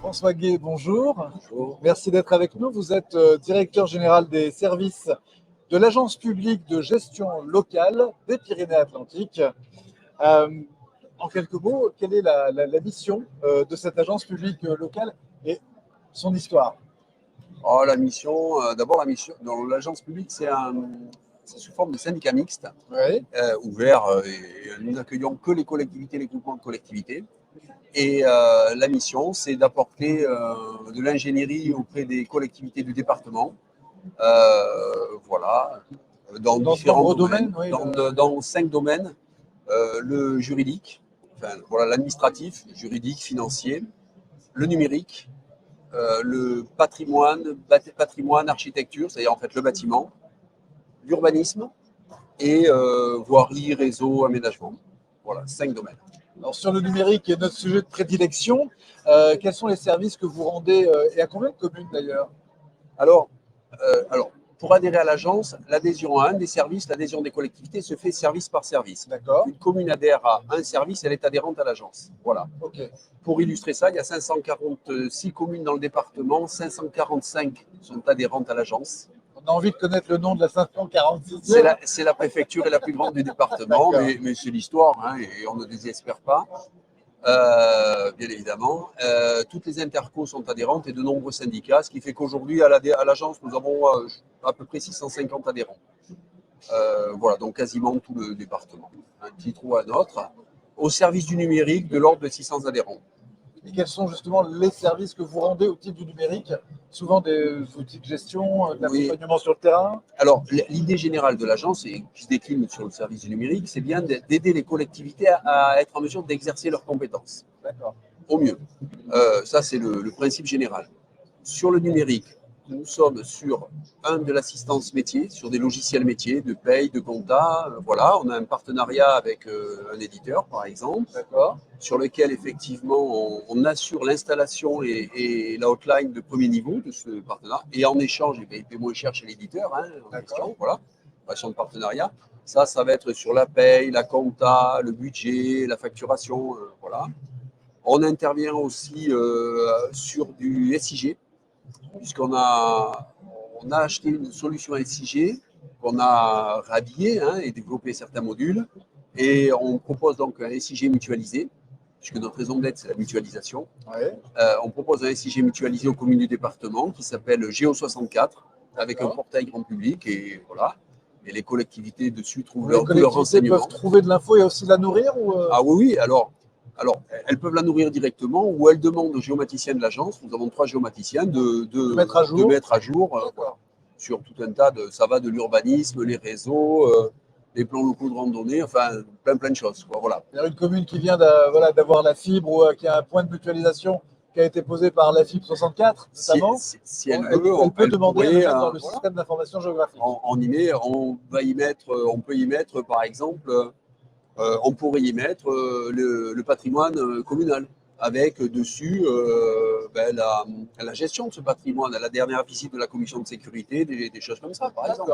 François Gué, bonjour. Bonjour. Merci d'être avec nous. Vous êtes directeur général des services de l'Agence publique de gestion locale des Pyrénées-Atlantiques. Euh, En quelques mots, quelle est la mission de cette agence publique locale et son histoire? La mission, d'abord la mission dans l'agence publique, c'est sous forme de syndicat mixte, Oui. ouvert, et nous n'accueillons que les collectivités, les groupements de collectivités. Et la mission, c'est d'apporter de l'ingénierie auprès des collectivités du département, voilà, dans Dans différents nombreux domaines, oui, dans 5 domaines. Le juridique, enfin, voilà, l'administratif, juridique, financier, le numérique, le patrimoine, architecture, c'est-à-dire en fait le bâtiment, l'urbanisme et voirie, réseau, aménagement. Voilà, 5 domaines. Alors, sur le numérique, qui est notre sujet de prédilection, quels sont les services que vous rendez et à combien de communes d'ailleurs? Alors, pour adhérer à l'agence, l'adhésion à un des services, l'adhésion des collectivités se fait service par service. D'accord. Une commune adhère à un service, elle est adhérente à l'agence. Voilà. Ok. Pour illustrer ça, il y a 546 communes dans le département, 545 sont adhérentes à l'agence. On a envie de connaître le nom de la 546. C'est la préfecture et la plus grande du département, mais c'est l'histoire, hein, et on ne désespère pas. Bien évidemment. Toutes les intercos sont adhérentes et de nombreux syndicats, ce qui fait qu'aujourd'hui, à l'agence, nous avons à peu près 650 adhérents. Voilà, donc quasiment tout le département. Un titre ou un autre. Au service du numérique, de l'ordre de 600 adhérents. Et quels sont justement les services que vous rendez au titre du numérique? Souvent des outils de gestion, de l'accompagnement sur le terrain? Alors, l'idée générale de l'agence, et qui se décline sur le service du numérique, c'est bien d'aider les collectivités à être en mesure d'exercer leurs compétences. D'accord. Au mieux. Ça, c'est le principe général. Sur le numérique, nous sommes sur de l'assistance métier, sur des logiciels métiers, de paye, de compta. Voilà, on a un partenariat avec un éditeur, par exemple, sur lequel, effectivement, on assure l'installation et la hotline de premier niveau de ce partenariat. Et en échange, il paie moins cher chez l'éditeur, hein, en question, voilà, relation de partenariat. Ça va être sur la paye, la compta, le budget, la facturation, voilà. On intervient aussi sur du SIG, puisqu'on a acheté une solution SIG qu'on a rhabillée, hein, et développé certains modules. Et on propose donc un SIG mutualisé, puisque notre raison d'être, c'est la mutualisation. Ouais. On propose un SIG mutualisé aux communes du département qui s'appelle Géo64, avec un portail grand public. Et voilà. Et les collectivités dessus trouvent tous leurs renseignements. Les collectivités peuvent trouver de l'info et aussi la nourrir Ah oui, alors, elles peuvent la nourrir directement ou elles demandent aux géomaticiens de l'agence, nous avons 3 géomaticiens, de mettre à jour voilà, sur tout un tas de. Ça va de l'urbanisme, les réseaux, les plans locaux de randonnée, enfin plein de choses. Quoi, voilà. Il y a une commune qui vient d'avoir la fibre ou qui a un point de mutualisation qui a été posé par la fibre 64, notamment. Si elle veut, elle peut demander dans le système d'information géographique. On peut y mettre, par exemple, on pourrait y mettre le patrimoine communal, avec dessus la gestion de ce patrimoine, à la dernière visite de la commission de sécurité, des choses comme ça, par exemple.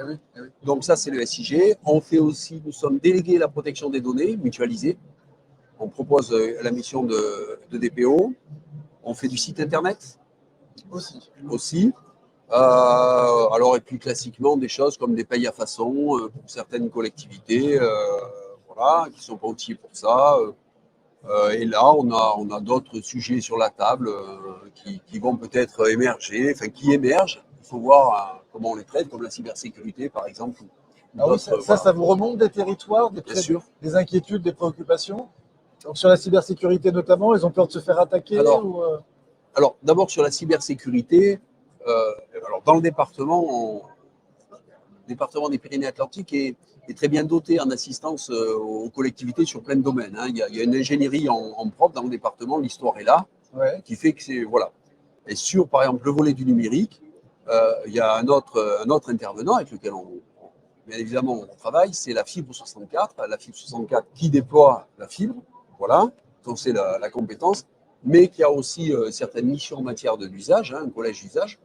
Oui. Donc ça, c'est le SIG. On fait aussi, nous sommes délégués à la protection des données mutualisées. On propose la mission de DPO. On fait du site internet aussi. Alors, et puis classiquement, des choses comme des payes à façon pour certaines collectivités, voilà, qui ne sont pas outillées pour ça. Et là, on a d'autres sujets sur la table qui vont peut-être émerger, enfin qui émergent. Il faut voir comment on les traite, comme la cybersécurité, par exemple. Ah oui, ça vous remonte des territoires, des inquiétudes, des préoccupations? Donc sur la cybersécurité notamment, ils ont peur de se faire attaquer Alors d'abord sur la cybersécurité, dans le département des Pyrénées-Atlantiques est très bien doté en assistance aux collectivités sur plein de domaines. Hein. Il y a une ingénierie en propre dans le département, l'histoire est là, qui fait que c'est. Voilà. Et sur, par exemple, le volet du numérique, il y a un autre intervenant avec lequel bien évidemment, on travaille, c'est la fibre 64. La fibre 64 qui déploie la fibre, voilà, donc c'est la compétence, mais qui a aussi certaines missions en matière d'usage, un collège d'usage,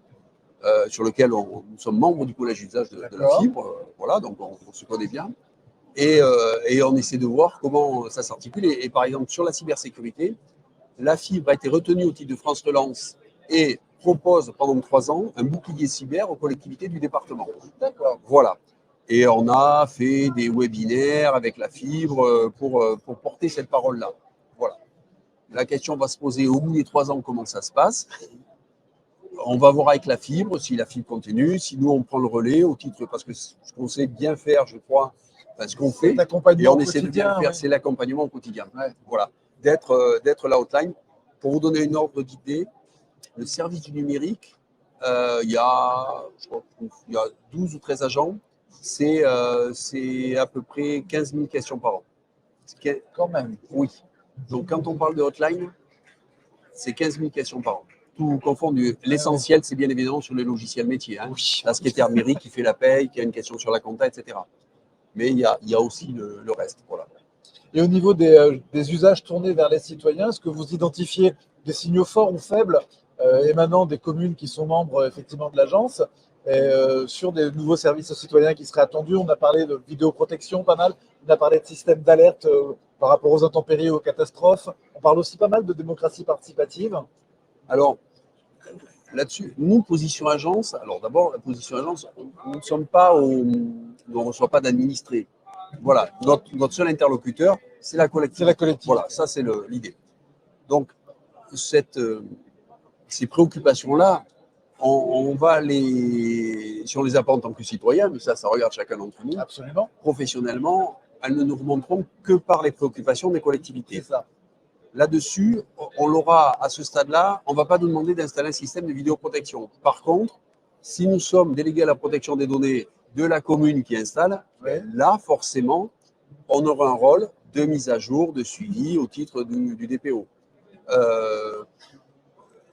sur lequel nous sommes membres du collège d'usage de la fibre, voilà, donc on se connaît bien. Et on essaie de voir comment ça s'articule. Et par exemple, sur la cybersécurité, La fibre a été retenue au titre de France Relance et propose pendant 3 ans un bouclier cyber aux collectivités du département. D'accord. Voilà. Et on a fait des webinaires avec la fibre pour porter cette parole-là. Voilà. La question va se poser au bout des 3 ans comment ça se passe. On va voir avec la fibre, si la fibre continue, si nous on prend le relais au titre, parce que ce qu'on sait bien faire, je crois, ce qu'on fait, et on essaie de bien le faire, c'est l'accompagnement au quotidien. Ouais. Voilà, d'être la hotline. Pour vous donner une ordre d'idée, le service du numérique, il y a 12 ou 13 agents, c'est à peu près 15 000 questions par an. Quand même. Oui. Donc quand on parle de hotline, c'est 15 000 questions par an. Tout confondu. L'essentiel, c'est bien évidemment sur les logiciels métiers. Hein. La secrétaire mairie qui fait la paye, qui a une question sur la compta, etc. Mais il y a aussi le reste. Voilà. Et au niveau des usages tournés vers les citoyens, est-ce que vous identifiez des signaux forts ou faibles émanant des communes qui sont membres effectivement de l'agence sur des nouveaux services aux citoyens qui seraient attendus? On a parlé de vidéoprotection pas mal, on a parlé de système d'alerte par rapport aux intempéries, aux catastrophes. On parle aussi pas mal de démocratie participative. Alors, là-dessus, nous, position agence, alors d'abord, la position agence, nous ne sommes pas on ne reçoit pas d'administrés. Voilà, notre seul interlocuteur, c'est la collectivité. C'est la collectivité. Voilà, ça c'est l'idée. Donc, ces préoccupations-là, si on les a pas en tant que citoyen, mais ça regarde chacun d'entre nous. Absolument. Professionnellement, elles ne nous remonteront que par les préoccupations des collectivités. C'est ça. Là-dessus, on l'aura à ce stade-là, on ne va pas nous demander d'installer un système de vidéoprotection. Par contre, si nous sommes délégués à la protection des données de la commune qui installe, là, forcément, on aura un rôle de mise à jour, de suivi au titre du DPO.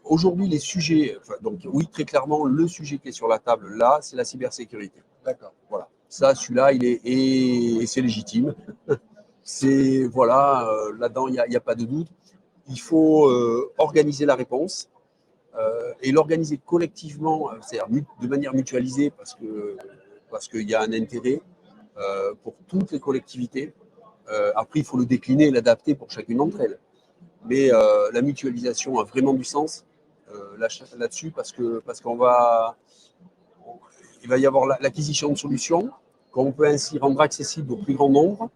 Aujourd'hui, les sujets, donc oui, très clairement, le sujet qui est sur la table là, c'est la cybersécurité. D'accord. Voilà. Ça, celui-là, et c'est légitime. C'est, voilà, là-dedans, il n'y a pas de doute. Il faut organiser la réponse et l'organiser collectivement, c'est-à-dire de manière mutualisée, parce qu'il y a un intérêt pour toutes les collectivités. Après, il faut le décliner et l'adapter pour chacune d'entre elles. Mais la mutualisation a vraiment du sens là-dessus parce qu'il va y avoir l'acquisition de solutions qu'on peut ainsi rendre accessibles au plus grand nombre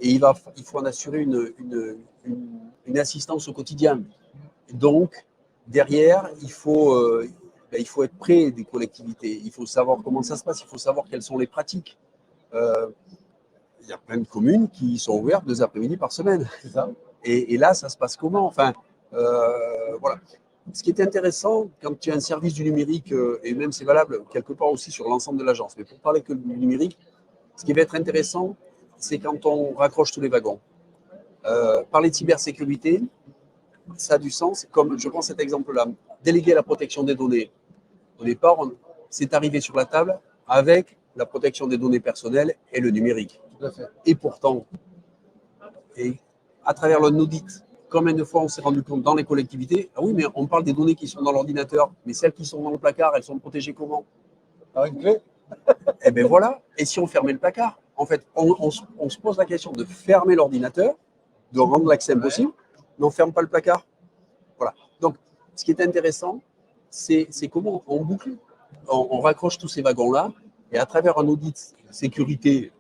et il faut en assurer une assistance au quotidien. Donc, derrière, il faut être près des collectivités. Il faut savoir comment ça se passe, il faut savoir quelles sont les pratiques. Il y a plein de communes qui sont ouvertes 2 après-midi par semaine. C'est ça. Et là, ça se passe comment? Enfin, voilà. Ce qui est intéressant, quand tu as un service du numérique, et même c'est valable quelque part aussi sur l'ensemble de l'agence, mais pour parler que du numérique, ce qui va être intéressant, c'est quand on raccroche tous les wagons. Parler de cybersécurité, ça a du sens. Comme je prends cet exemple-là, déléguer la protection des données. Au départ, c'est arrivé sur la table avec la protection des données personnelles et le numérique. Tout à fait. Et pourtant, à travers l'audit, combien de fois on s'est rendu compte dans les collectivités, ah oui, mais on parle des données qui sont dans l'ordinateur, mais celles qui sont dans le placard, elles sont protégées comment? Par une clé? Eh bien voilà, et si on fermait le placard? En fait, on se pose la question de fermer l'ordinateur, de rendre l'accès impossible, mais on ne ferme pas le placard. Voilà. Donc, ce qui est intéressant, c'est comment on boucle, on raccroche tous ces wagons-là, et à travers un audit sécurité,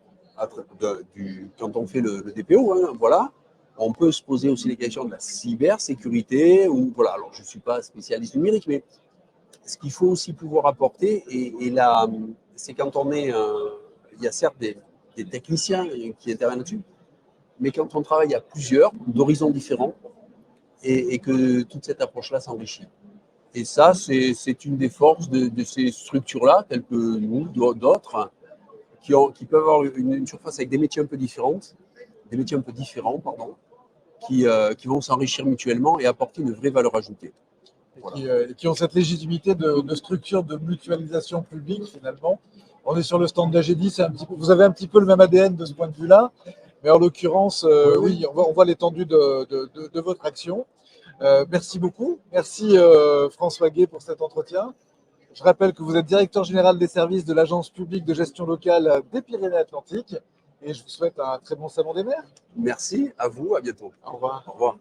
quand on fait le DPO, hein, voilà, on peut se poser aussi les questions de la cybersécurité. Ou, voilà, alors, je ne suis pas spécialiste numérique, mais ce qu'il faut aussi pouvoir apporter, et là, c'est quand il y a certes des techniciens qui interviennent là-dessus, mais quand on travaille à plusieurs, d'horizons différents, et que toute cette approche-là s'enrichit. Et ça, c'est une des forces de ces structures-là, telles que nous, d'autres, qui peuvent avoir une surface avec des métiers un peu différents, pardon, qui vont s'enrichir mutuellement et apporter une vraie valeur ajoutée. Voilà. Qui ont cette légitimité de structure de mutualisation publique, finalement. On est sur le stand d'AGD, vous avez un petit peu le même ADN de ce point de vue-là, mais en l'occurrence, oui, on voit l'étendue de votre action. Merci beaucoup. Merci François Guay pour cet entretien. Je rappelle que vous êtes directeur général des services de l'Agence publique de gestion locale des Pyrénées-Atlantiques et je vous souhaite un très bon salon des maires. Merci à vous, à bientôt. Au revoir. Au revoir.